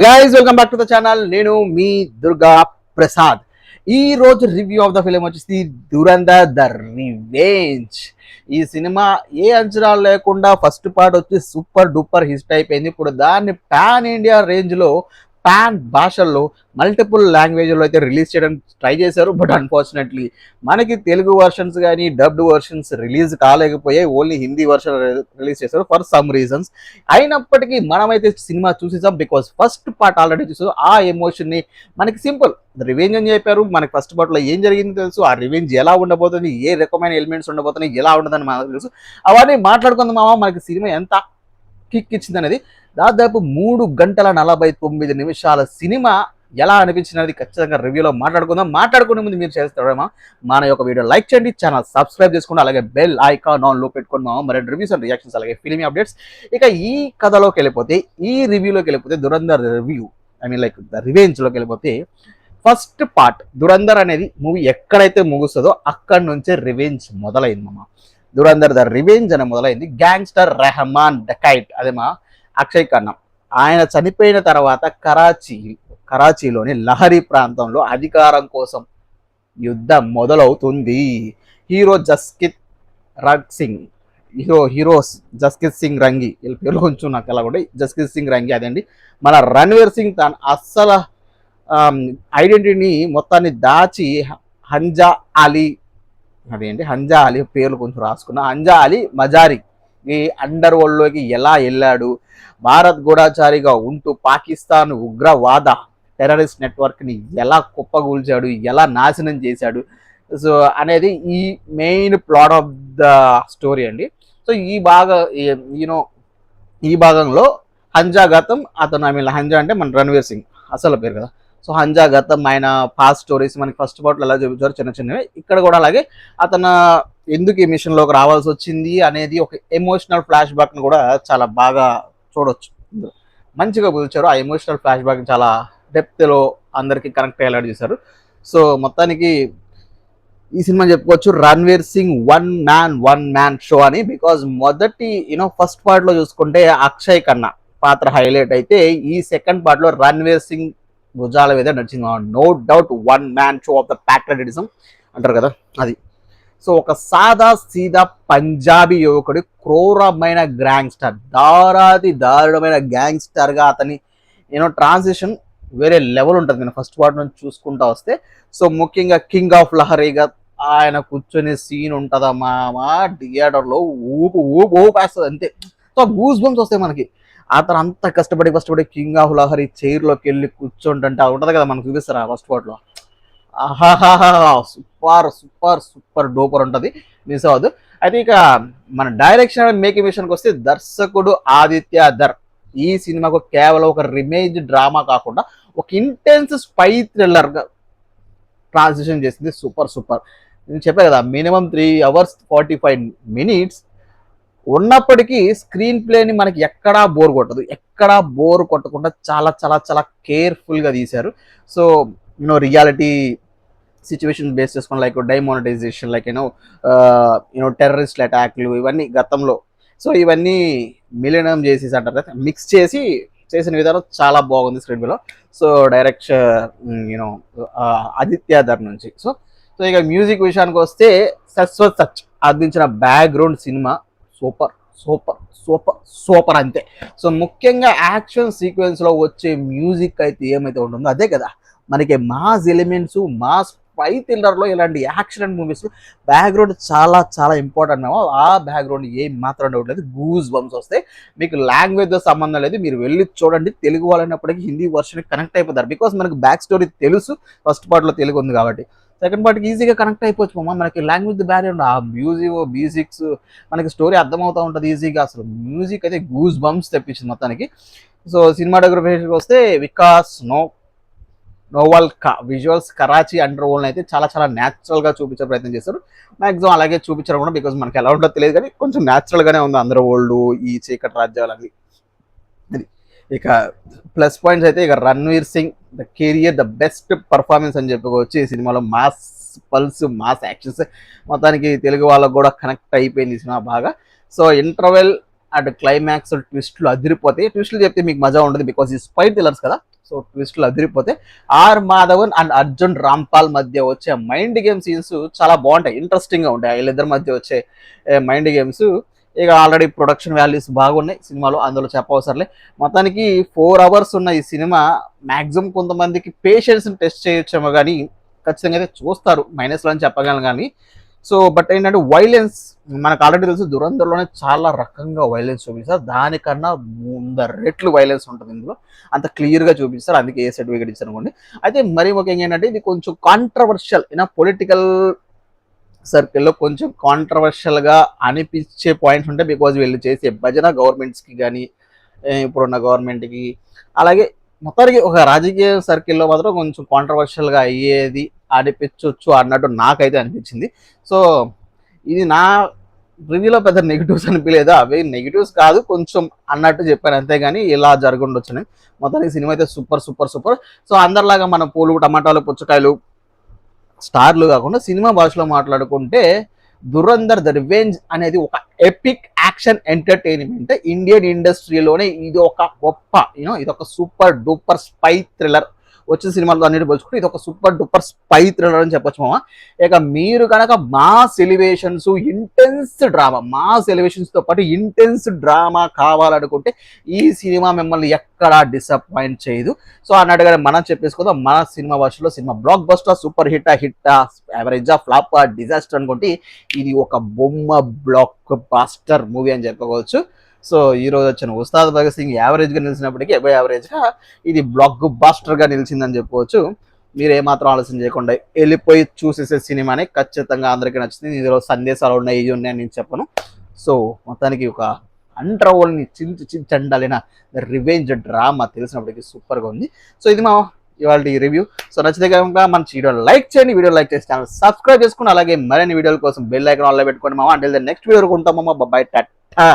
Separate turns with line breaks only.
Guys welcome back to the channel. నేను మీ దుర్గా ప్రసాద్. ఈ రోజు రివ్యూ ఆఫ్ ద ఫిలిం వచ్చేసి దురంధర్ ద రివెంజ్. ఈ సినిమా ఏ అంచనాలు లేకుండా ఫస్ట్ పార్ట్ వచ్చి సూపర్ డూపర్ హిట్ అయిపోయింది. ఇప్పుడు దాన్ని పాన్ ఇండియా రేంజ్ లో పాన్ భాషల్లో మల్టిపుల్ లాంగ్వేజ్లో అయితే రిలీజ్ చేయడానికి ట్రై చేశారు. బట్ అన్ఫార్చునేట్లీ మనకి తెలుగు వర్షన్స్ కానీ డబ్డ్ వర్షన్స్ రిలీజ్ కాలేకపోయాయి. ఓన్లీ హిందీ వర్షన్ రిలీజ్ చేశారు ఫర్ సమ్ రీజన్స్. అయినప్పటికీ మనమైతే సినిమా చూసేసాం బికాస్ ఫస్ట్ పార్ట్ ఆల్రెడీ చూసాం. ఆ ఎమోషన్ని మనకి సింపుల్ రివెంజ్ అని చెప్పారు. మనకి ఫస్ట్ పార్ట్లో ఏం జరిగింది తెలుసు, ఆ రివెంజ్ ఎలా ఉండబోతుంది, ఏ రకమైన ఎలిమెంట్స్ ఉండబోతున్నాయి, ఎలా ఉండదని మనకు తెలుసు. అవన్నీ మాట్లాడుకుందాం మామ. మనకి సినిమా ఎంత కిక్ ఇచ్చింది అనేది. దాదాపు 3 గంటల 49 నిమిషాల సినిమా ఎలా అనిపించినది ఖచ్చితంగా రివ్యూలో మాట్లాడుకుందాం. మాట్లాడుకునే ముందు మీరు చేస్తారేమో మన యొక్క వీడియో లైక్ చేయండి, ఛానల్ సబ్స్క్రైబ్ చేసుకోండి, అలాగే బెల్ ఐకాన్ ఆన్ లో పెట్టుకోండి మామ. మరి రివ్యూస్ అండ్ రియాక్షన్స్ అలాగే ఫిల్మీ అప్డేట్స్. ఇక ఈ కథలోకి వెళ్ళిపోతే, ఈ రివ్యూలోకి వెళ్ళిపోతే, దురంధర్ రివ్యూ లైక్ ద రివెంజ్లోకి వెళ్ళిపోతే, ఫస్ట్ పార్ట్ దురంధర్ అనేది మూవీ ఎక్కడైతే ముగుస్తుందో అక్కడి నుంచే రివెంజ్ మొదలైంది మామ. దురంధర్ ద రివెంజ్ అని మొదలైంది. గ్యాంగ్స్టర్ రెహమాన్ డకైట్ అదేమా అక్షయ్ ఖన్నా ఆయన చనిపోయిన తర్వాత కరాచీలోని లహరి ప్రాంతంలో అధికారం కోసం యుద్ధం మొదలవుతుంది. హీరో జస్కిత్ రగ్ సింగ్ హీరోస్ జస్కిత్ సింగ్ రంగి, వీళ్ళ పేర్లు కొంచెం నాకు ఎలా కూడా జస్కిత్ సింగ్ రంగి అదండి. మన రణ్వీర్ సింగ్ తన అస్సలు ఐడెంటిటీని మొత్తాన్ని దాచి హంజా అలీ హంజా అలీ పేర్లు కొంచెం రాసుకున్నా, హంజా అలీ మజారి ఈ అండర్ వరల్డ్లోకి ఎలా వెళ్ళాడు, భారత్ గూఢాచారిగా ఉంటూ పాకిస్తాన్ ఉగ్రవాద టెర్రరిస్ట్ నెట్వర్క్ని ఎలా కుప్పగూల్చాడు, ఎలా నాశనం చేశాడు, సో అనేది ఈ main plot of the story అండి. సో ఈ భాగంలో హంజా గతం అతను హంజా అంటే మన రణ్వీర్ సింగ్ అసలు పేరు కదా. సో హంజా గతం ఆయన పాస్ట్ స్టోరీస్ మనకి ఫస్ట్ పార్ట్లో ఎలా చూపించారు చిన్న చిన్నవి, ఇక్కడ కూడా అలాగే అతను ఎందుకు ఈ మిషన్లోకి రావాల్సి వచ్చింది అనేది ఒక ఎమోషనల్ ఫ్లాష్ బ్యాక్ను కూడా చాలా బాగా చూడొచ్చు. మంచిగా పిలిచారు. ఆ ఎమోషనల్ ఫ్లాష్ బ్యాక్ చాలా డెప్త్లో అందరికీ కనెక్ట్ అయ్యేలా చేశారు. సో మొత్తానికి ఈ సినిమా చెప్పుకోవచ్చు Ranveer sing one man show అని. బికాజ్ మొదటి ఫస్ట్ పార్ట్లో చూసుకుంటే అక్షయ్ ఖన్నా పాత్ర హైలైట్ అయితే, ఈ సెకండ్ పార్ట్లో రణ్వీర్ సింగ్ భుజాల మీద నడిచింది. No doubt one man show of the patriotism అంటారు కదా అది. సో ఒక సాదా సీదా పంజాబీ యువకుడు క్రూరమైన గ్యాంగ్స్టర్, దారుణమైన గ్యాంగ్స్టర్గా అతని ట్రాన్సిషన్ వేరే లెవెల్ ఉంటుంది నేను ఫస్ట్ పార్ట్ నుంచి చూసుకుంటా వస్తే. సో ముఖ్యంగా కింగ్ ఆఫ్ లహరీగా ఆయన కూర్చొని సీన్ ఉంటుందా మామా థియేటర్లో ఊపేస్తుంది అంతే. సో గూస్ బంప్స్ వస్తాయి మనకి. అతను అంత కష్టపడి కింగ్ ఆఫ్ లహరీ చైర్లోకి వెళ్ళి కూర్చోంటే అది ఉంటుంది కదా మనకు చూపిస్తారా ఫస్ట్ పార్ట్లో. సూపర్ డూపర్ ఉంటుంది, మిస్ అవ్వదు. అయితే ఇక మన డైరెక్షన్ మేకింగ్ విషయానికి వస్తే దర్శకుడు ఆదిత్య ధర్ ఈ సినిమాకు కేవలం ఒక రిమేజ్ డ్రామా కాకుండా ఒక ఇంటెన్స్ స్పై థ్రిల్లర్గా ట్రాన్సిషన్ చేసింది. సూపర్ నేను చెప్పా కదా మినిమం 3 hours 45 minutes ఉన్నప్పటికీ స్క్రీన్ ప్లేని మనకి ఎక్కడా బోర్ కొట్టకుండా చాలా చాలా చాలా కేర్ఫుల్గా తీశారు. సో రియాలిటీ సిచ్యువేషన్ బేస్ చేసుకుని లైక్ డైమానిటైజేషన్ లైక్ టెర్రరిస్ట్ అటాక్లు ఇవన్నీ గతంలో, సో ఇవన్నీ మిలినం చేసేసి అంటారు మిక్స్ చేసిన విధానం చాలా బాగుంది స్క్రీన్ ప్లేలో. సో డైరెక్షన్ ఆదిత్య ధర్ నుంచి. సో ఇక మ్యూజిక్ విషయానికి వస్తే సశ్వత్ సచ్ అందించిన బ్యాక్గ్రౌండ్ సినిమా సూపర్ అంతే. సో ముఖ్యంగా యాక్షన్ సీక్వెన్స్లో వచ్చే మ్యూజిక్ అయితే ఏమైతే ఉంటుందో అదే కదా మనకి మాస్ ఎలిమెంట్స్, మాస్ స్పై థ్రిల్లర్లో ఇలాంటి యాక్షన్ అండ్ మూవీస్లో బ్యాక్గ్రౌండ్ చాలా చాలా ఇంపార్టెంట్. ఆ బ్యాక్గ్రౌండ్ ఏం మాత్రం డౌట్ లేదు, గూస్ బంప్స్ వస్తాయి. మీకు లాంగ్వేజ్తో సంబంధం లేదు, మీరు వెళ్ళి చూడండి. తెలుగు వాళ్ళైనప్పటికీ హిందీ వర్షన్ కనెక్ట్ అయిపోతారు. బికాస్ మనకి బ్యాక్ స్టోరీ తెలుసు, ఫస్ట్ పార్ట్లో తెలుగు ఉంది కాబట్టి. సెకండ్ పార్ట్కి ఈజీగా కనెక్ట్ అయిపోవచ్చు మనకి లాంగ్వేజ్ బ్యారియర్, ఆ మ్యూజిక్స్ మనకి స్టోరీ అర్థమవుతూ ఉంటుంది ఈజీగా. అసలు మ్యూజిక్ అయితే గూస్ బంప్స్ తెప్పించింది మొత్తానికి. సో సినిమాటోగ్రఫీకి వస్తే Vikas visuals Karachi under world అయితే చాలా చాలా న్యాచురల్గా చూపించే ప్రయత్నం చేస్తారు. మ్యాక్సిమం అలాగే చూపించడం కూడా బికాజ్ మనకి ఎలా ఉంటుందో తెలియదు కానీ కొంచెం న్యాచురల్గానే ఉంది అండర్ వరల్డ్, ఈ చీకటి రాజ్యాలన్నీ. అది ఇక ప్లస్ పాయింట్స్ అయితే ఇక Ranveer Singh the career the best performance అని చెప్పుకోవచ్చు ఈ సినిమాలో. మాస్ పల్స్, మాస్ యాక్షన్స్ మొత్తానికి తెలుగు వాళ్ళకు కూడా కనెక్ట్ అయిపోయింది ఈ సినిమా బాగా. సో ఇంటర్వెల్ అండ్ క్లైమాక్స్ ట్విస్ట్లు అదిరిపోతాయి. ట్విస్ట్లు చెప్తే మీకు మజా ఉండదు, బికాస్ ఈ స్పై థ్రిల్లర్స్ కదా. సో ట్విస్ట్లు అదిరిపోతే ఆర్ మాధవన్ అండ్ అర్జున్ రాంపాల్ మధ్య వచ్చే మైండ్ గేమ్ సీన్స్ చాలా బాగుంటాయి, ఇంట్రెస్టింగ్గా ఉంటాయి. వీళ్ళిద్దరి మధ్య వచ్చే మైండ్ గేమ్స్ ఇక ఆల్రెడీ ప్రొడక్షన్ వాల్యూస్ బాగున్నాయి సినిమాలో, అందులో చెప్పవసరలే. మొత్తానికి 4 hours ఉన్న ఈ సినిమా మ్యాక్సిమం కొంతమందికి పేషెన్స్ని టెస్ట్ చేయొచ్చేమో కానీ ఖచ్చితంగా అయితే చూస్తారు, మైనస్లో అని చెప్పగలను కానీ. సో బట్ ఏంటంటే వైలెన్స్ మనకు ఆల్రెడీ తెలుసు, దురంధర్లోనే చాలా రకంగా వైలెన్స్ చూపిస్తారు, దానికన్నా 100 రెట్లు వైలెన్స్ ఉంటుంది ఇందులో, అంత క్లియర్గా చూపిస్తారు. అందుకే ఏ సర్టిఫికేట్ ఇచ్చారు అనుకోండి. అయితే మరీ ముఖ్యంగా ఏంటంటే ఇది కొంచెం కాంట్రవర్షియల్ పొలిటికల్ సర్కిల్లో కొంచెం కాంట్రవర్షియల్గా అనిపించే పాయింట్స్ ఉంటాయి, బికాజ్ వీళ్ళు చేసే భజన గవర్నమెంట్స్కి కానీ ఇప్పుడున్న గవర్నమెంట్కి, అలాగే మొత్తానికి ఒక రాజకీయ సర్కిల్లో మాత్రం కొంచెం కాంట్రవర్షియల్గా అయ్యేది అనిపించవచ్చు అన్నట్టు నాకైతే అనిపించింది. సో ఇది నా రివ్యూలో పెద్ద నెగిటివ్స్ అనిపించలేదు, అవి నెగిటివ్స్ కాదు కొంచెం అన్నట్టు చెప్పాను, అంతేగాని ఇలా జరుగుండొచ్చుని. మొత్తానికి సినిమా అయితే సూపర్ సూపర్ సూపర్. సో అందరిలాగా మన పూలు టమాటాలు పుచ్చకాయలు స్టార్లు కాకుండా సినిమా భాషలో మాట్లాడుకుంటే దురంధర్ ద రివెంజ్ అనేది ఒక ఎపిక్ యాక్షన్ ఎంటర్టైన్మెంట్. ఇండియన్ ఇండస్ట్రీలోనే ఇది ఒక గొప్ప ఇది ఒక సూపర్ డూపర్ స్పై థ్రిల్లర్. వచ్చిన సినిమాలో అన్నిటి పోల్చుకుంటే ఇది ఒక సూపర్ డూపర్ స్పై థ్రిల్లర్ అని చెప్పొచ్చు మామ. ఇక మీరు కనుక mass elevations, intense drama, mass ఎలివేషన్స్తో పాటు ఇంటెన్స్ డ్రామా కావాలనుకుంటే ఈ సినిమా మిమ్మల్ని ఎక్కడా డిసప్పాయింట్ చేయదు. సో అన్నట్టుగా మనం చెప్పేసుకుందాం, మన సినిమా భాషలో సినిమా బ్లాక్ బస్టర్, సూపర్ హిట్టా, యావరేజా, ఫ్లాపా, డిజాస్టర్ అనుకుంటే ఇది ఒక బొమ్మ బ్లాక్ బాస్టర్ మూవీ అని చెప్పుకోవచ్చు. సో ఈ రోజు వచ్చిన ఉస్తాద్ భగత్ సింగ్ యావరేజ్గా నిలిచినప్పటికీ అబౌవ్ యావరేజ్గా ఇది బ్లాక్ బాస్టర్గా నిలిచిందని చెప్పుకోవచ్చు. మీరు ఏమాత్రం ఆలోచన చేయకుండా వెళ్ళిపోయి చూసేసే సినిమానే ఖచ్చితంగా అందరికీ నచ్చుతుంది. ఇందులో సందేశాలు ఉన్నాయి, ఇవి ఉన్నాయని నేను చెప్పను. సో మొత్తానికి ఒక అండర్వరల్డ్ని చించాలిన రివెంజ్ డ్రామా తెలిసినప్పటికీ సూపర్గా ఉంది. సో ఇది మా ఇవాళ ఈ రివ్యూ. సో నచ్చితే కనుక మన వీడియో లైక్ చేయండి, వీడియో లైక్ చేసి ఛానల్ సబ్స్క్రైబ్ చేసుకుని అలాగే మరిన్ని వీడియోల కోసం బెల్ ఐకాన్ ఆన్లో పెట్టుకోండి మామ. అంటే నెక్స్ట్ వీడియో ఉంటాం మామ. బై టాటా.